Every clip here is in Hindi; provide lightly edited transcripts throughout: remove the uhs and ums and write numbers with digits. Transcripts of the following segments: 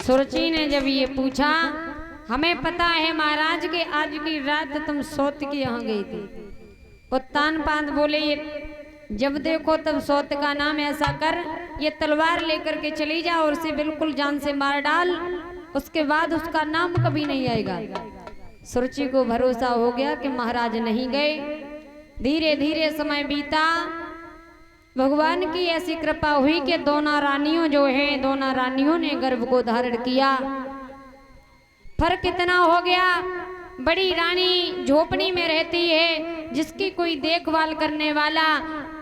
सुरची ने जब ये पूछा, हमें पता है महाराज के आज की रात तुम सौत के यहाँ गई थी। उत्तानपाद बोले, ये जब देखो तब सौत का नाम, ऐसा कर ये तलवार लेकर के चली जा और उसे बिल्कुल जान से मार डाल, उसके बाद उसका नाम कभी नहीं आएगा। सुरची को भरोसा हो गया कि महाराज नहीं गए। धीरे धीरे समय बीता, भगवान की ऐसी कृपा हुई कि दोनों रानियों जो हैं, दोनों रानियों ने गर्भ को धारण किया। फर्क कितना हो गया, बड़ी रानी झोपड़ी में रहती है जिसकी कोई देखभाल करने वाला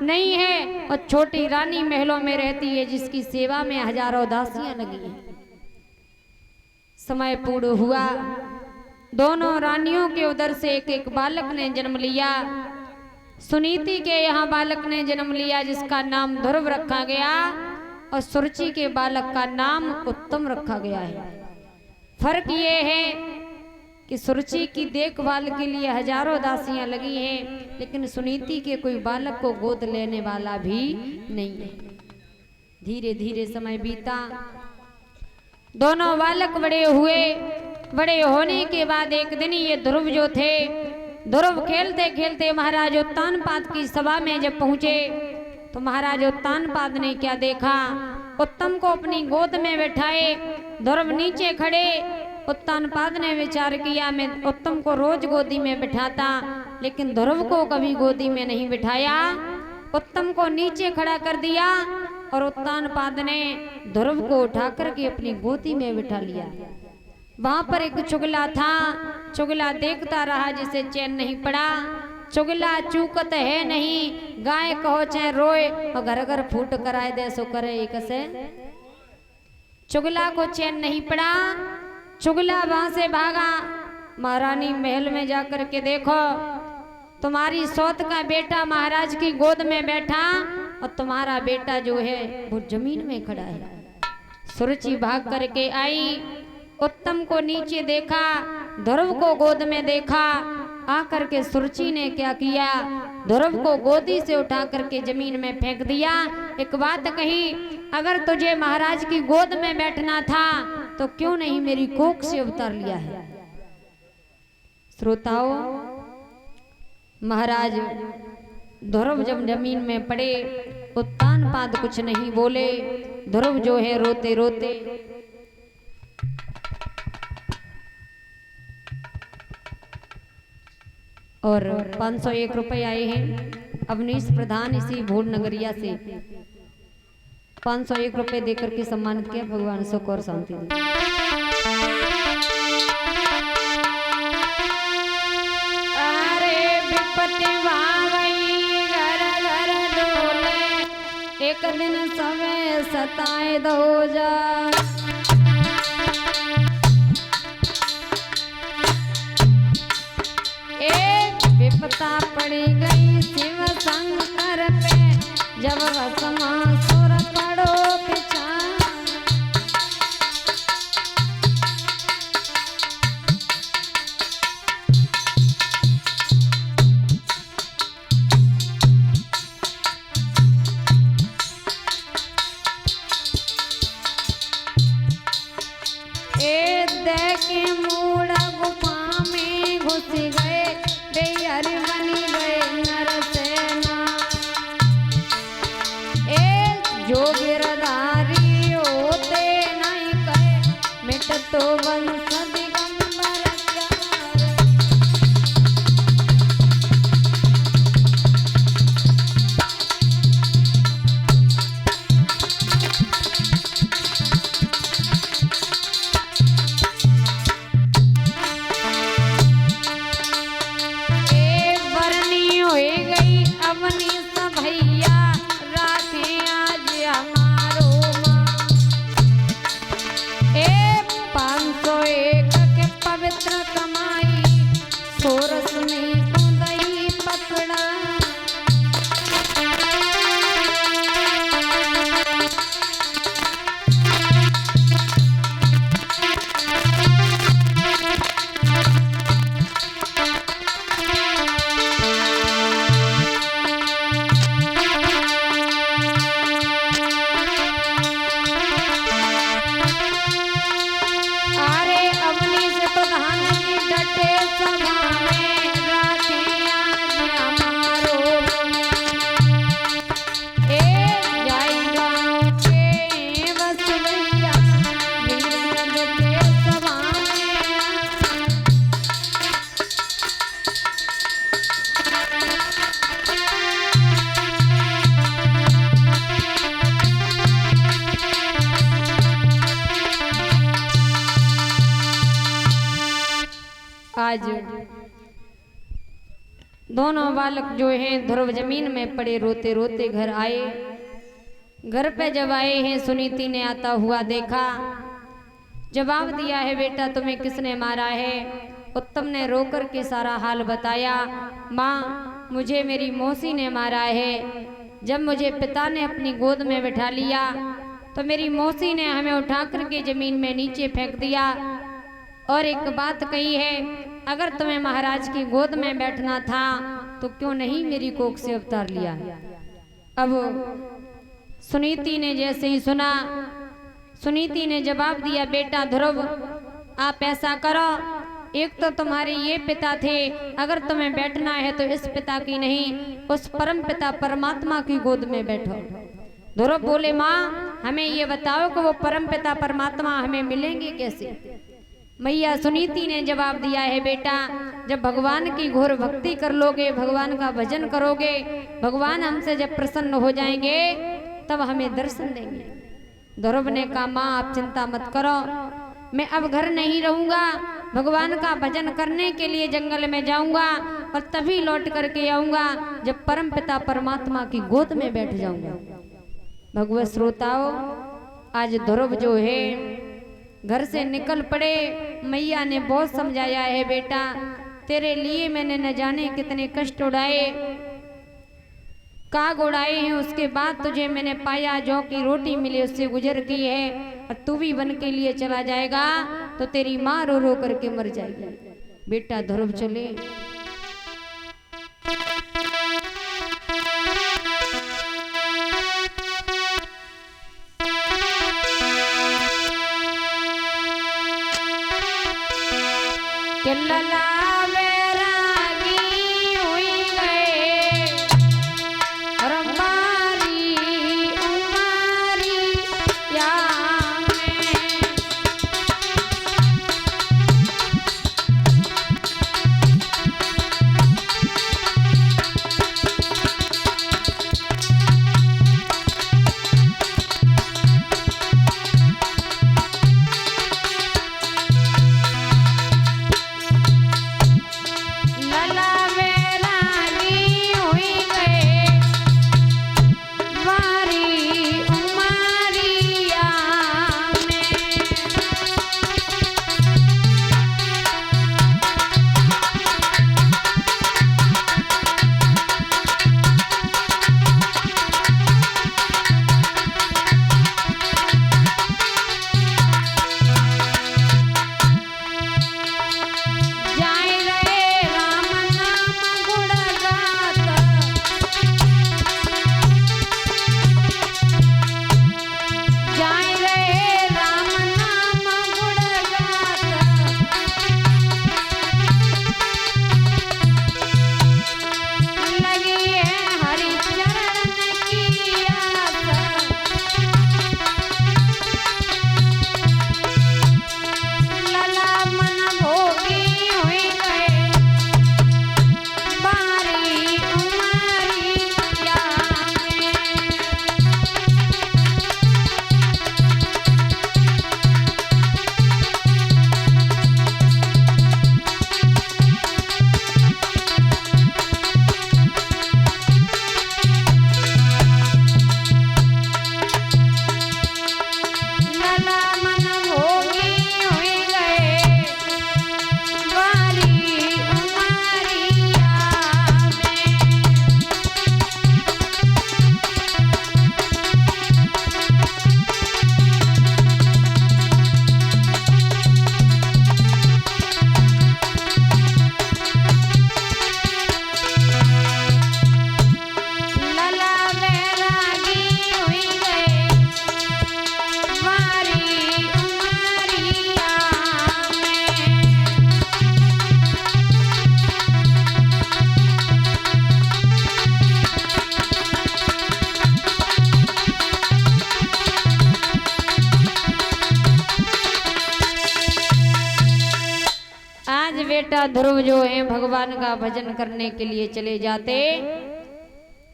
नहीं है, और छोटी रानी महलों में रहती है जिसकी सेवा में हजारों दासियां लगी हैं। समय पूर्ण हुआ, दोनों रानियों के उदर से एक एक बालक ने जन्म लिया। सुनीति के यहाँ बालक ने जन्म लिया जिसका नाम ध्रुव रखा गया, और सुरुचि के बालक का नाम उत्तम रखा गया है। फर्क ये है कि सुरुचि की देखभाल के लिए हजारों दासियां लगी हैं, लेकिन सुनीति के कोई बालक को गोद लेने वाला भी नहीं है। धीरे धीरे समय बीता, दोनों बालक बड़े हुए। बड़े होने के बाद एक दिन ये ध्रुव जो थे, ध्रुव खेलते खेलते महाराज उत्तानपाद की सभा में जब पहुंचे तो महाराज उत्तानपाद ने क्या देखा, उत्तम को अपनी गोद में बैठाए, ध्रुव नीचे खड़े। उत्तानपाद ने विचार किया, मैं उत्तम को रोज गोदी में बिठाता, लेकिन ध्रुव को कभी गोदी में नहीं बिठाया। उत्तम को नीचे खड़ा कर दिया और उत्तानपाद ने ध्रुव को उठा करके अपनी गोदी में बिठा लिया। वहां पर एक चुगला था, चुगला देखता रहा जिसे चैन नहीं पड़ा। चुगला चूकत है नहीं, गाय कहो चाहे रोए, और घर घर फूट कराए दे सो करे एक से। चुगला को चैन नहीं पड़ा, चुगला वहां से भागा। महारानी महल में जाकर के देखो, तुम्हारी सौत का बेटा महाराज की गोद में बैठा और तुम्हारा बेटा जो है वो जमीन में खड़ा है। सुरुचि भाग करके आई, उत्तम को नीचे देखा, ध्रुव को गोद में देखा। आकर के सुरुचि ने क्या किया, ध्रुव को गोदी से उठा करके जमीन में फेंक दिया। एक बात कही, अगर तुझे महाराज की गोद में बैठना था तो क्यों नहीं मेरी कोख से उतार लिया है। श्रोताओं, महाराज ध्रुव जब जमीन में पड़े, उत्तानपाद कुछ नहीं बोले। ध्रुव जो है रोते रोते और 501 रुपए आए हैं अवनीश प्रधान इसी भूल नगरिया से। 501 रुपए देकर के सम्मानित किया। भगवान सुख और शांति दे। अरे विपत्ति भावई घर घर डोले, एक दिन समय सताए दो जा। विपता पड़ी गई शिव शंकर पे, जब भस्मासुर पड़ो पिछा। ए देखे मूड गुफा में घुस गए, बेहर बनी गए नरसेना। जो गिरधारी होते नहीं कहे, मिट तो वंश दिगंबर चार। बरनी हो गई अपनी सब भैया, राखे आज हमारो माँ। 501 आज दोनों बालक जो हैं ध्रुव जमीन में पड़े रोते रोते घर आए। घर पे जब आए हैं सुनीति ने आता हुआ देखा, जवाब दिया है बेटा तुम्हें किसने मारा है। उत्तम ने रोकर के सारा हाल बताया। माँ मुझे मेरी मौसी ने मारा है। जब मुझे पिता ने अपनी गोद में बिठा लिया तो मेरी मौसी ने हमें उठा करके जमीन में नीचे फेंक दिया और एक बात कही है, अगर तुम्हें महाराज की गोद में बैठना था तो क्यों नहीं मेरी कोख से अवतार लिया। अब सुनीति ने जैसे ही सुना, सुनीति ने जवाब दिया बेटा ध्रुव आप ऐसा करो, एक तो तुम्हारे ये पिता थे, अगर तुम्हें बैठना है तो इस पिता की नहीं उस परम पिता परमात्मा की गोद में बैठो। ध्रुव बोले माँ हमें ये बताओ कि वो परम पिता परमात्मा हमें मिलेंगे कैसे। मैया सुनीति ने जवाब दिया है बेटा जब भगवान की घोर भक्ति कर लोगे, भगवान का भजन करोगे, भगवान हमसे जब प्रसन्न हो जाएंगे तब हमें दर्शन देंगे। ध्रुव ने कहा माँ आप चिंता मत करो, मैं अब घर नहीं रहूंगा, भगवान का भजन करने के लिए जंगल में जाऊंगा और तभी लौट करके आऊंगा जब परम पिता परमात्मा की गोद में बैठ जाऊंगा। भगवत श्रोताओ आज ध्रुव जो है घर से निकल पड़े। मैया ने बहुत समझाया है बेटा तेरे लिए मैंने न जाने कितने कष्ट उड़ाए, काग उड़ाए हैं, उसके बाद तुझे मैंने पाया, जौ की रोटी मिली उससे गुजर की है, और तू भी वन के लिए चला जाएगा तो तेरी माँ रो रो करके मर जाएगी। बेटा ध्रुव चले। बेटा ध्रुव जो है भगवान का भजन करने के लिए चले जाते,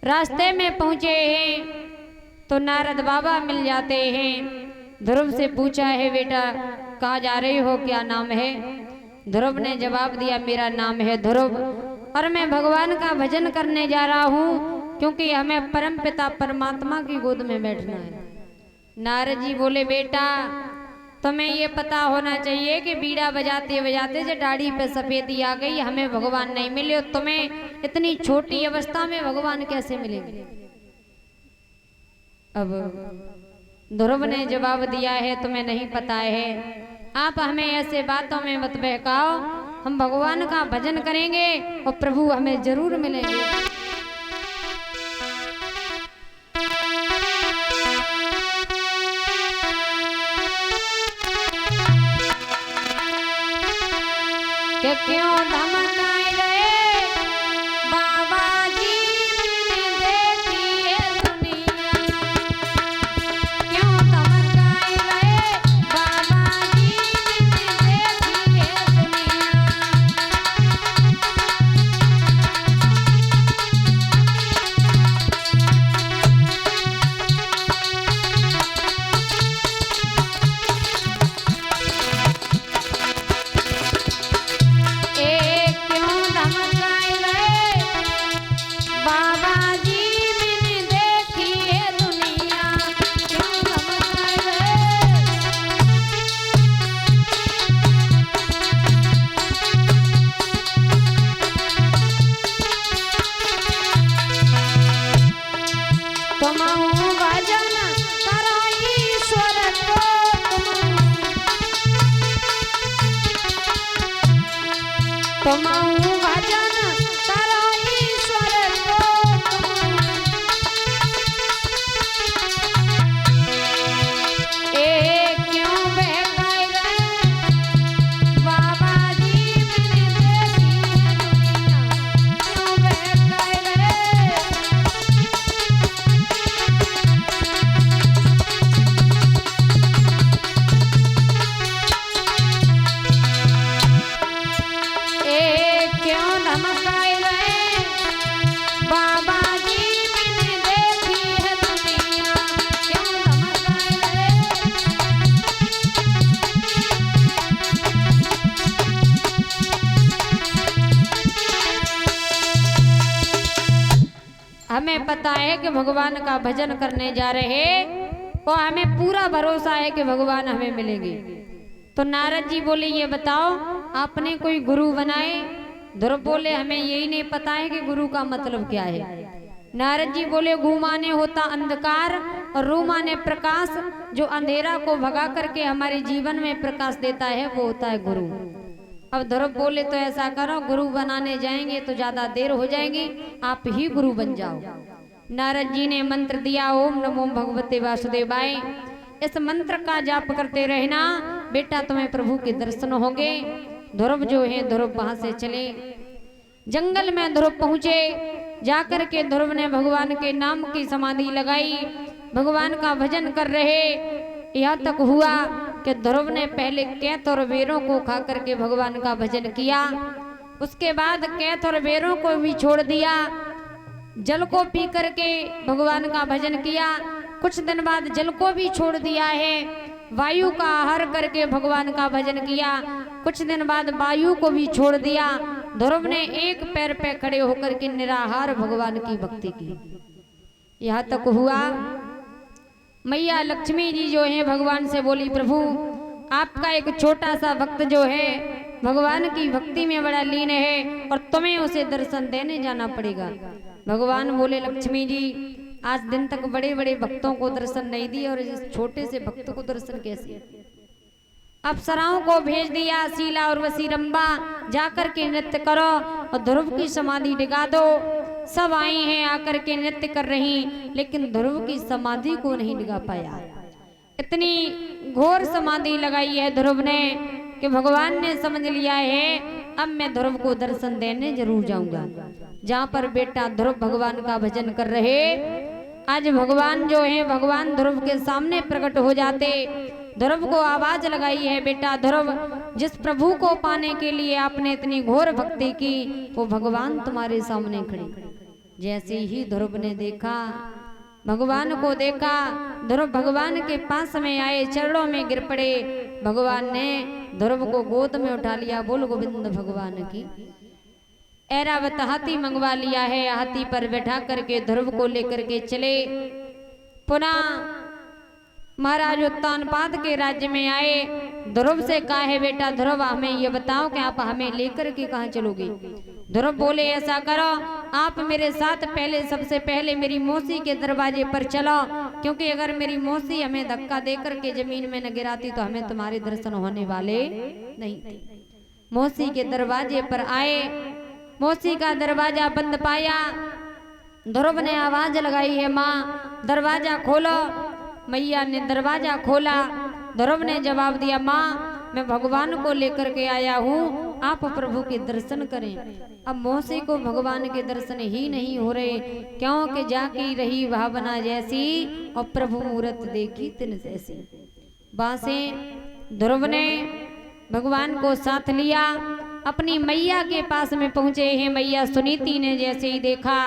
रास्ते में पहुंचे हैं तो नारद बाबा मिल जाते हैं। ध्रुव से पूछा है बेटा कहाँ जा रहे हो, क्या नाम है। ध्रुव ने जवाब दिया मेरा नाम है ध्रुव और मैं भगवान का भजन करने जा रहा हूँ क्योंकि हमें परम पिता परमात्मा की गोद में बैठना है। नारद जी बोले बेटा तुम्हें ये पता होना चाहिए कि बीड़ा बजाते बजाते जो दाढ़ी पे सफेदी आ गई, हमें भगवान नहीं मिले और तुम्हें इतनी छोटी अवस्था में भगवान कैसे मिलेंगे। अब ध्रुव ने जवाब दिया है तुम्हें नहीं पता है, आप हमें ऐसे बातों में मत बहकाओ, हम भगवान का भजन करेंगे और प्रभु हमें जरूर मिलेंगे। कि क्यों धमकाए रहे बाबा जी मैंने देखी है दुनिया, क्यों धमकाए रहे बाबा जी मैंने देखी है दुनिया। हमें पता है कि भगवान का भजन करने जा रहे और हमें पूरा भरोसा है कि भगवान हमें मिलेंगे। तो नारद जी बोले ये बताओ आपने कोई गुरु बनाए? ध्रुव बोले हमें यही नहीं पता है कि गुरु का मतलब क्या है। नारद जी बोले गु माने होता अंधकार और रू माने प्रकाश, जो अंधेरा को भगा करके हमारे जीवन में प्रकाश देता है वो होता है गुरु। अब ध्रुव बोले तो ऐसा करो गुरु बनाने जाएंगे तो ज्यादा देर हो जाएगी, आप ही गुरु बन जाओ। नारद जी ने मंत्र दिया ओम नमो भगवते वासुदेवाय, इस मंत्र का जाप करते रहना बेटा तुम्हें प्रभु के दर्शन होंगे। ध्रुव जो है ध्रुव वहां से चले, जंगल में ध्रुव पहुंचे, जाकर के ध्रुव ने भगवान के नाम की समाधि लगाई, भगवान का भजन कर रहे। यहाँ तक हुआ कि ध्रुव ने पहले कैथ और बेरों को खा करके भगवान का भजन किया, उसके बाद कैथ और बेरों को भी छोड़ दिया, जल को पी करके भगवान का भजन किया। कुछ दिन बाद जल को भी छोड़ दिया है, वायु का आहार करके भगवान का भजन किया। कुछ दिन बाद वायु को भी छोड़ दिया। ध्रुव ने एक पैर पे खड़े होकर के निराहार भगवान की भक्ति की। यहाँ तक हुआ मैया लक्ष्मी जी जो है भगवान से बोली प्रभु आपका एक छोटा सा भक्त जो है भगवान की भक्ति में बड़ा लीन है और तुम्हें उसे दर्शन देने जाना पड़ेगा। भगवान बोले लक्ष्मी जी आज दिन तक बड़े बड़े भक्तों को दर्शन नहीं दिए और इस छोटे से भक्त को दर्शन कैसे। अप्सराओं को भेज दिया, शीला और वसीरंबा जाकर के नृत्य करो और ध्रुव की समाधि डिगा दो। सब आई हैं आकर के नृत्य कर रही, लेकिन ध्रुव की समाधि को नहीं डिगा पाया। इतनी घोर समाधि लगाई है ध्रुव ने कि भगवान ने समझ लिया है अब मैं ध्रुव को दर्शन देने जरूर जाऊंगा। जहाँ पर बेटा ध्रुव भगवान का भजन कर रहे, आज भगवान जो है भगवान ध्रुव के सामने प्रकट हो जाते। ध्रुव को आवाज लगाई है बेटा ध्रुव जिस प्रभु को पाने के लिए आपने इतनी घोर भक्ति की वो भगवान तुम्हारे सामने खड़े। जैसे ही ध्रुव ने देखा भगवान को देखा, ध्रुव भगवान के पास में आए, चरणों में गिर पड़े। भगवान ने ध्रुव को गोद में उठा लिया। बोल गोविंद भगवान की। ऐरावत हाथी मंगवा लिया है, हाथी पर बैठा करके ध्रुव को लेकर के चले। पुनः महाराज उत्तानपाद के राज्य में आए। ध्रुव से कहा है, बेटा ध्रुव हमें ये बताओ कि आप हमें लेकर के कहाँ चलोगे। ध्रुव बोले, ऐसा करो, आप मेरे साथ पहले, सबसे पहले मेरी मौसी के दरवाजे पर चलो, क्योंकि अगर मेरी मौसी हमें धक्का देकर के जमीन में न गिराती तो हमें तुम्हारे दर्शन होने वाले नहीं थे। मौसी के दरवाजे पर आए, मौसी का दरवाजा बंद पाया। ध्रुव ने आवाज लगाई है, माँ दरवाजा खोलो। मैया ने दरवाजा खोला। ध्रुव ने जवाब दिया, माँ मैं भगवान को लेकर के आया हूँ, आप प्रभु के दर्शन करें। अब मौसी को भगवान के दर्शन ही नहीं हो रहे, क्योंकि जाकी रही भावना जैसी और प्रभु मूरत देखी तिन जैसी। बासे ध्रुव ने भगवान को साथ लिया, अपनी मैया के पास में पहुंचे हैं। मैया सुनीति ने जैसे ही देखा,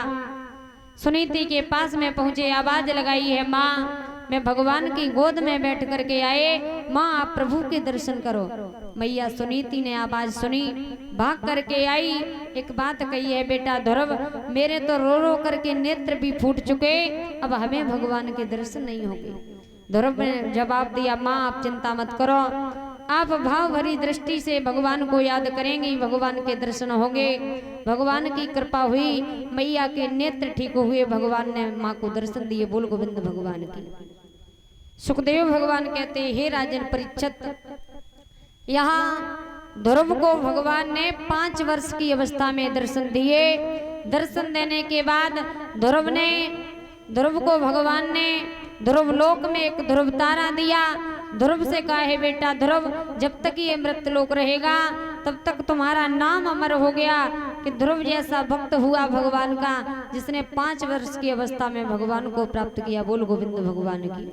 सुनीति के पास में पहुंचे, आवाज लगाई है, माँ मैं भगवान की गोद में बैठ करके आए, माँ आप प्रभु के दर्शन करो। मैया सुनीति ने आवाज सुनी, भाग करके आई। एक बात कही है, बेटा ध्रुव मेरे तो रो रो करके नेत्र भी फूट चुके, अब हमें भगवान के दर्शन नहीं होंगे। ध्रुव ने जवाब दिया, माँ आप चिंता मत करो, आप भाव भरी दृष्टि से भगवान को याद करेंगे, भगवान के दर्शन होंगे। भगवान की कृपा हुई, मैया के नेत्र ठीक हुए, भगवान ने माँ को दर्शन दिए। बोल गोविंद भगवान की। सुखदेव भगवान कहते, हे राजन परीक्षित, यहाँ ध्रुव को भगवान ने 5 वर्ष की अवस्था में दर्शन दिए। दर्शन देने के बाद ध्रुव को भगवान ने ध्रुव लोक में एक ध्रुव तारा दिया। ध्रुव से कहा है, बेटा ध्रुव जब तक ये मृतलोक रहेगा तब तक तुम्हारा नाम अमर हो गया कि ध्रुव जैसा भक्त हुआ भगवान का, जिसने 5 वर्ष की अवस्था में भगवान को प्राप्त किया। बोल गोविंद भगवान की।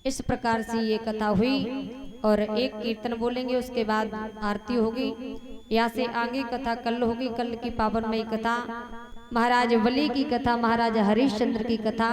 इस प्रकार से ये कथा हुई और एक कीर्तन बोलेंगे, उसके बाद आरती होगी। यहाँ से आगे कथा कल होगी। कल की पावनमयी कथा महाराज बलि की कथा, महाराज हरिश्चंद्र की कथा।